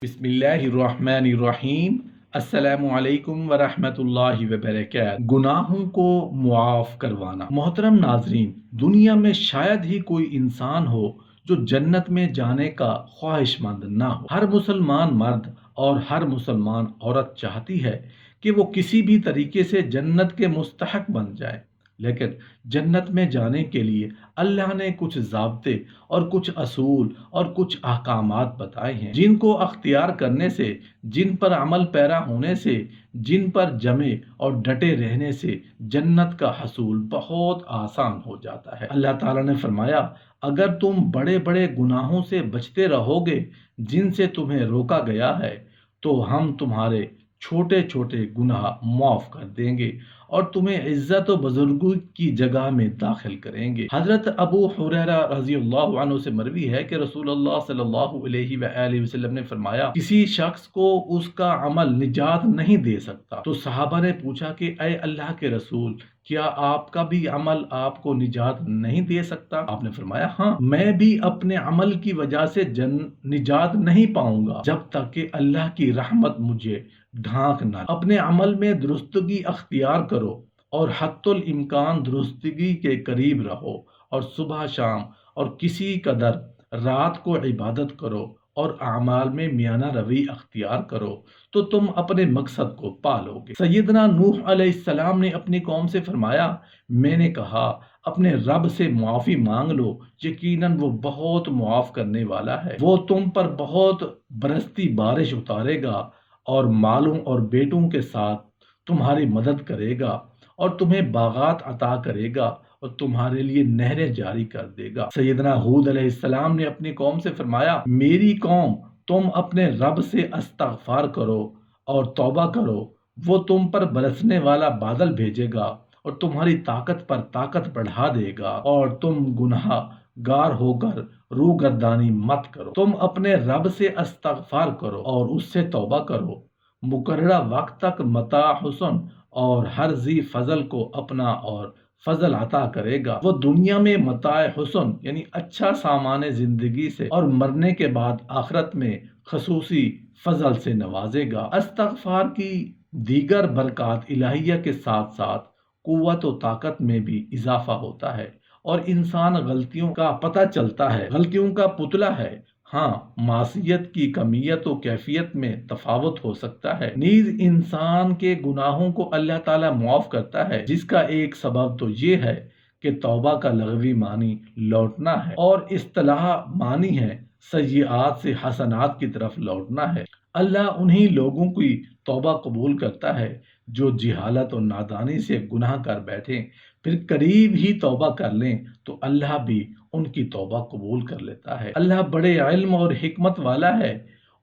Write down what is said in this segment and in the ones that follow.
بسم اللہ الرحمن الرحیم۔ السلام علیکم ورحمۃ اللہ وبرکاتہ۔ گناہوں کو معاف کروانا۔ محترم ناظرین، دنیا میں شاید ہی کوئی انسان ہو جو جنت میں جانے کا خواہش مند نہ ہو۔ ہر مسلمان مرد اور ہر مسلمان عورت چاہتی ہے کہ وہ کسی بھی طریقے سے جنت کے مستحق بن جائے، لیکن جنت میں جانے کے لیے اللہ نے کچھ ضابطے اور کچھ اصول اور کچھ احکامات بتائے ہیں، جن کو اختیار کرنے سے، جن پر عمل پیرا ہونے سے، جن پر جمے اور ڈٹے رہنے سے جنت کا حصول بہت آسان ہو جاتا ہے۔ اللہ تعالیٰ نے فرمایا، اگر تم بڑے بڑے گناہوں سے بچتے رہو گے جن سے تمہیں روکا گیا ہے تو ہم تمہارے چھوٹے چھوٹے گناہ معاف کر دیں گے اور تمہیں عزت و بزرگی کی جگہ میں داخل کریں گے۔ حضرت ابو ہریرہ رضی اللہ عنہ سے مروی ہے کہ رسول اللہ صلی اللہ علیہ وآلہ وسلم نے فرمایا، کسی شخص کو اس کا عمل نجات نہیں دے سکتا۔ تو صحابہ نے پوچھا کہ اے اللہ کے رسول، کیا آپ کا بھی عمل آپ کو نجات نہیں دے سکتا؟ آپ نے فرمایا، ہاں، میں بھی اپنے عمل کی وجہ سے نجات نہیں پاؤں گا جب تک کہ اللہ کی رحمت مجھے ڈھانک نہ لے۔ اپنے عمل میں درستگی اختیار کرو اور حتی الامکان درستگی کے قریب رہو، اور صبح شام اور کسی قدر رات کو عبادت کرو اور اعمال میں میانہ روی اختیار کرو تو تم اپنے مقصد کو پالو گے۔ سیدنا نوح علیہ السلام نے اپنی قوم سے فرمایا، میں نے کہا اپنے رب سے معافی مانگ لو، یقیناً وہ بہت معاف کرنے والا ہے، وہ تم پر بہت برستی بارش اتارے گا اور مالوں اور بیٹوں کے ساتھ تمہاری مدد کرے گا اور تمہیں باغات عطا کرے گا اور تمہارے لیے نہریں جاری کر دے گا۔ سیدنا ہود علیہ السلام نے اپنی قوم سے فرمایا، میری قوم، تم اپنے رب سے استغفار کرو اور توبہ کرو، وہ تم پر برسنے والا بادل بھیجے گا اور تمہاری طاقت پر طاقت بڑھا دے گا اور تم گناہ گار ہو کر روگردانی مت کرو۔ تم اپنے رب سے استغفار کرو اور اس سے توبہ کرو، مقررہ وقت تک متاع حسن اور ہر ذی فضل کو اپنا اور فضل عطا کرے گا۔ وہ دنیا میں متاع حسن یعنی اچھا سامان زندگی سے اور مرنے کے بعد آخرت میں خصوصی فضل سے نوازے گا۔ استغفار کی دیگر برکات الہیہ کے ساتھ ساتھ قوت و طاقت میں بھی اضافہ ہوتا ہے اور انسان غلطیوں کا پتہ چلتا ہے، غلطیوں کا پتلا ہے۔ ہاں، معصیت کی کمیت و کیفیت میں تفاوت ہو سکتا ہے، نیز انسان کے گناہوں کو اللہ تعالیٰ معاف کرتا ہے، جس کا ایک سبب تو یہ ہے کہ توبہ کا لغوی معنی لوٹنا ہے اور اصطلاح معنی ہے سیئات سے حسنات کی طرف لوٹنا ہے۔ اللہ انہی لوگوں کی توبہ قبول کرتا ہے جو جہالت اور نادانی سے گناہ کر بیٹھیں، پھر قریب ہی توبہ کر لیں تو اللہ بھی ان کی توبہ قبول کر لیتا ہے۔ اللہ بڑے علم اور حکمت والا ہے،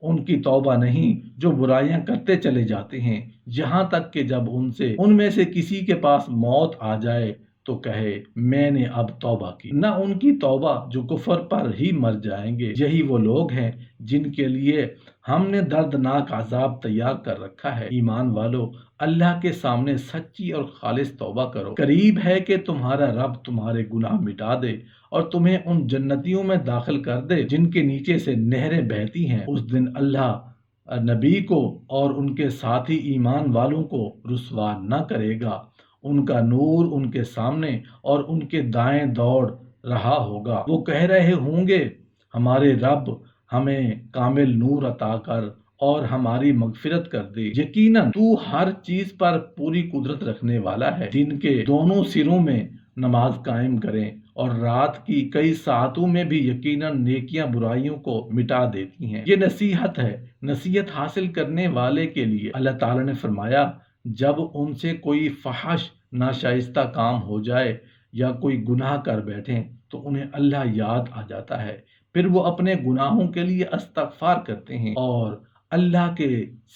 ان کی توبہ نہیں جو برائیاں کرتے چلے جاتے ہیں، یہاں تک کہ جب ان میں سے کسی کے پاس موت آ جائے تو کہے میں نے اب توبہ کی، نہ ان کی توبہ جو کفر پر ہی مر جائیں گے۔ یہی وہ لوگ ہیں جن کے لیے ہم نے دردناک عذاب تیار کر رکھا ہے۔ ایمان والو، اللہ کے سامنے سچی اور خالص توبہ کرو، قریب ہے کہ تمہارا رب تمہارے گناہ مٹا دے اور تمہیں ان جنتیوں میں داخل کر دے جن کے نیچے سے نہریں بہتی ہیں۔ اس دن اللہ نبی کو اور ان کے ساتھی ایمان والوں کو رسوا نہ کرے گا، ان کا نور ان کے سامنے اور ان کے دائیں دوڑ رہا ہوگا۔ وہ کہہ رہے ہوں گے، ہمارے رب ہمیں کامل نور عطا کر اور ہماری مغفرت کر دے، یقیناً تو ہر چیز پر پوری قدرت رکھنے والا ہے۔ دن کے دونوں سروں میں نماز قائم کریں اور رات کی کئی ساعتوں میں بھی یقیناً نیکیاں برائیوں کو مٹا دیتی ہیں۔ یہ نصیحت ہے نصیحت حاصل کرنے والے کے لیے۔ اللہ تعالیٰ نے فرمایا، جب ان سے کوئی فحش ناشائستہ کام ہو جائے یا کوئی گناہ کر بیٹھیں تو انہیں اللہ یاد آ جاتا ہے، پھر وہ اپنے گناہوں کے لیے استغفار کرتے ہیں اور اللہ کے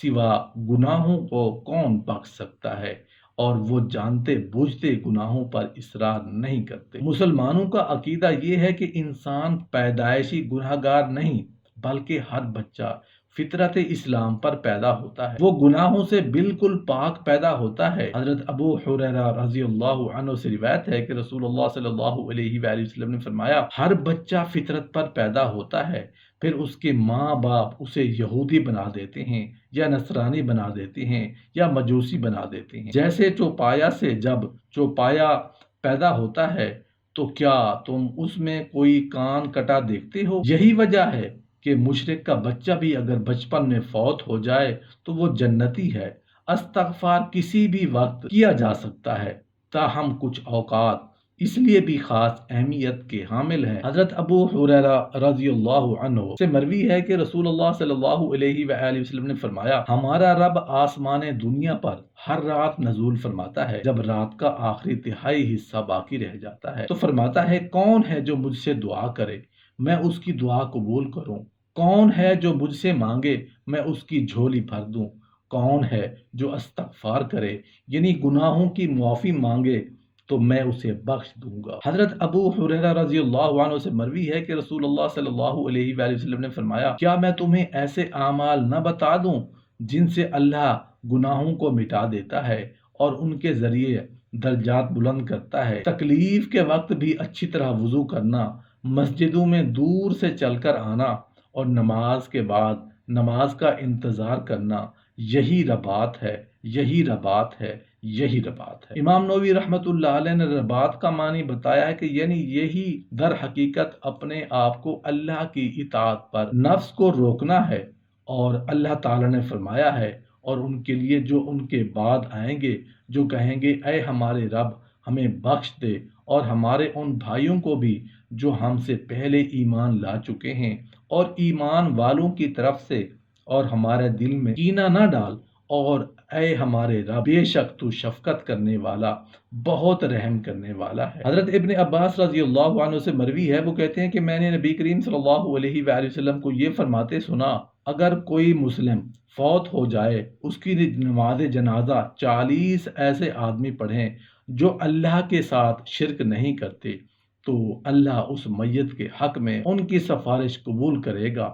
سوا گناہوں کو کون بخش سکتا ہے، اور وہ جانتے بوجھتے گناہوں پر اصرار نہیں کرتے۔ مسلمانوں کا عقیدہ یہ ہے کہ انسان پیدائشی گناہگار نہیں بلکہ ہر بچہ فطرت اسلام پر پیدا ہوتا ہے، وہ گناہوں سے بالکل پاک پیدا ہوتا ہے۔ حضرت ابو ہریرہ رضی اللہ عنہ سے روایت ہے کہ رسول اللہ صلی اللہ علیہ وآلہ وسلم نے فرمایا، ہر بچہ فطرت پر پیدا ہوتا ہے، پھر اس کے ماں باپ اسے یہودی بنا دیتے ہیں یا نصرانی بنا دیتے ہیں یا مجوسی بنا دیتے ہیں۔ جیسے چوپایا سے جب چوپایا پیدا ہوتا ہے تو کیا تم اس میں کوئی کان کٹا دیکھتے ہو؟ یہی وجہ ہے کہ مشرک کا بچہ بھی اگر بچپن میں فوت ہو جائے تو وہ جنتی ہے۔ استغفار کسی بھی وقت کیا جا سکتا ہے، تاہم کچھ اوقات اس لیے بھی خاص اہمیت کے حامل ہیں۔ حضرت ابو ہریرہ رضی اللہ عنہ سے مروی ہے کہ رسول اللہ صلی اللہ علیہ وآلہ وسلم نے فرمایا، ہمارا رب آسمان دنیا پر ہر رات نزول فرماتا ہے۔ جب رات کا آخری تہائی حصہ باقی رہ جاتا ہے تو فرماتا ہے، کون ہے جو مجھ سے دعا کرے میں اس کی دعا قبول کروں؟ کون ہے جو مجھ سے مانگے میں اس کی جھولی بھر دوں؟ کون ہے جو استغفار کرے یعنی گناہوں کی معافی مانگے تو میں اسے بخش دوں گا۔ حضرت ابو ہریرہ رضی اللہ عنہ سے مروی ہے کہ رسول اللہ صلی اللہ علیہ وآلہ وسلم نے فرمایا، کیا میں تمہیں ایسے اعمال نہ بتا دوں جن سے اللہ گناہوں کو مٹا دیتا ہے اور ان کے ذریعے درجات بلند کرتا ہے؟ تکلیف کے وقت بھی اچھی طرح وضو کرنا، مسجدوں میں دور سے چل کر آنا اور نماز کے بعد نماز کا انتظار کرنا، یہی رباط ہے، یہی رباط ہے، یہی رباط ہے۔ امام نووی رحمۃ اللہ علیہ نے رباط کا معنی بتایا ہے کہ یعنی یہی در حقیقت اپنے آپ کو اللہ کی اطاعت پر نفس کو روکنا ہے، اور اللہ تعالیٰ نے فرمایا ہے، اور ان کے لیے جو ان کے بعد آئیں گے جو کہیں گے، اے ہمارے رب ہمیں بخش دے، اور ہمارے ان بھائیوں کو بھی جو ہم سے پہلے ایمان لا چکے ہیں، اور ایمان والوں کی طرف سے، اور ہمارے دل میں کینہ نہ ڈال، اور اے ہمارے رب بے شک تو شفقت کرنے والا بہت رحم کرنے والا ہے۔ حضرت ابن عباس رضی اللہ عنہ سے مروی ہے، وہ کہتے ہیں کہ میں نے نبی کریم صلی اللہ علیہ وآلہ وسلم کو یہ فرماتے سنا، اگر کوئی مسلم فوت ہو جائے اس کی نماز جنازہ 40 ایسے آدمی پڑھیں جو اللہ کے ساتھ شرک نہیں کرتے تو اللہ اس میت کے حق میں ان کی سفارش قبول کرے گا۔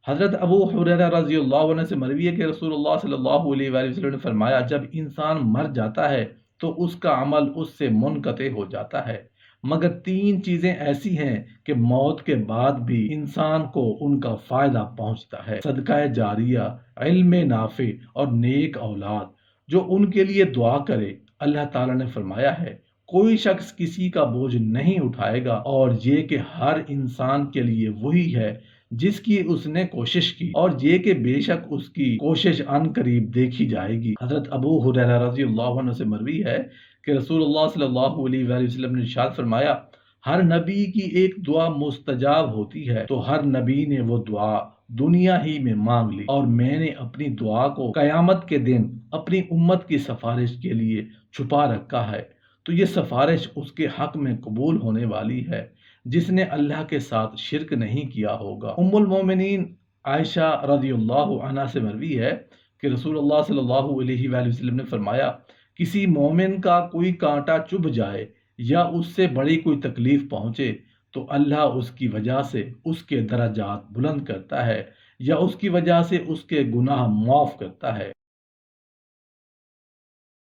حضرت ابو ہریرہ رضی اللہ عنہ سے مروی ہے کہ رسول اللہ صلی اللہ علیہ وآلہ وسلم نے فرمایا، جب انسان مر جاتا ہے تو اس کا عمل اس سے منقطع ہو جاتا ہے، مگر 3 چیزیں ایسی ہیں کہ موت کے بعد بھی انسان کو ان کا فائدہ پہنچتا ہے: صدقہ جاریہ، علم نافع اور نیک اولاد جو ان کے لیے دعا کرے۔ اللہ تعالیٰ نے فرمایا ہے، کوئی شخص کسی کا بوجھ نہیں اٹھائے گا، اور یہ کہ ہر انسان کے لیے وہی ہے جس کی اس نے کوشش کی، اور یہ کہ بے شک اس کی کوشش عن قریب دیکھی جائے گی۔ حضرت ابو ہریرہ رضی اللہ عنہ سے مروی ہے کہ رسول اللہ صلی اللہ علیہ وآلہ وسلم نے ارشاد فرمایا، ہر نبی کی ایک دعا مستجاب ہوتی ہے، تو ہر نبی نے وہ دعا دنیا ہی میں مانگ لی، اور میں نے اپنی دعا کو قیامت کے دن اپنی امت کی سفارش کے لیے چھپا رکھا ہے، تو یہ سفارش اس کے حق میں قبول ہونے والی ہے جس نے اللہ کے ساتھ شرک نہیں کیا ہوگا۔ ام المومنین عائشہ رضی اللہ عنہا سے مروی ہے کہ رسول اللہ صلی اللہ علیہ وآلہ وسلم نے فرمایا، کسی مومن کا کوئی کانٹا چبھ جائے یا اس سے بڑی کوئی تکلیف پہنچے تو اللہ اس کی وجہ سے اس کے درجات بلند کرتا ہے یا اس کی وجہ سے اس کے گناہ معاف کرتا ہے۔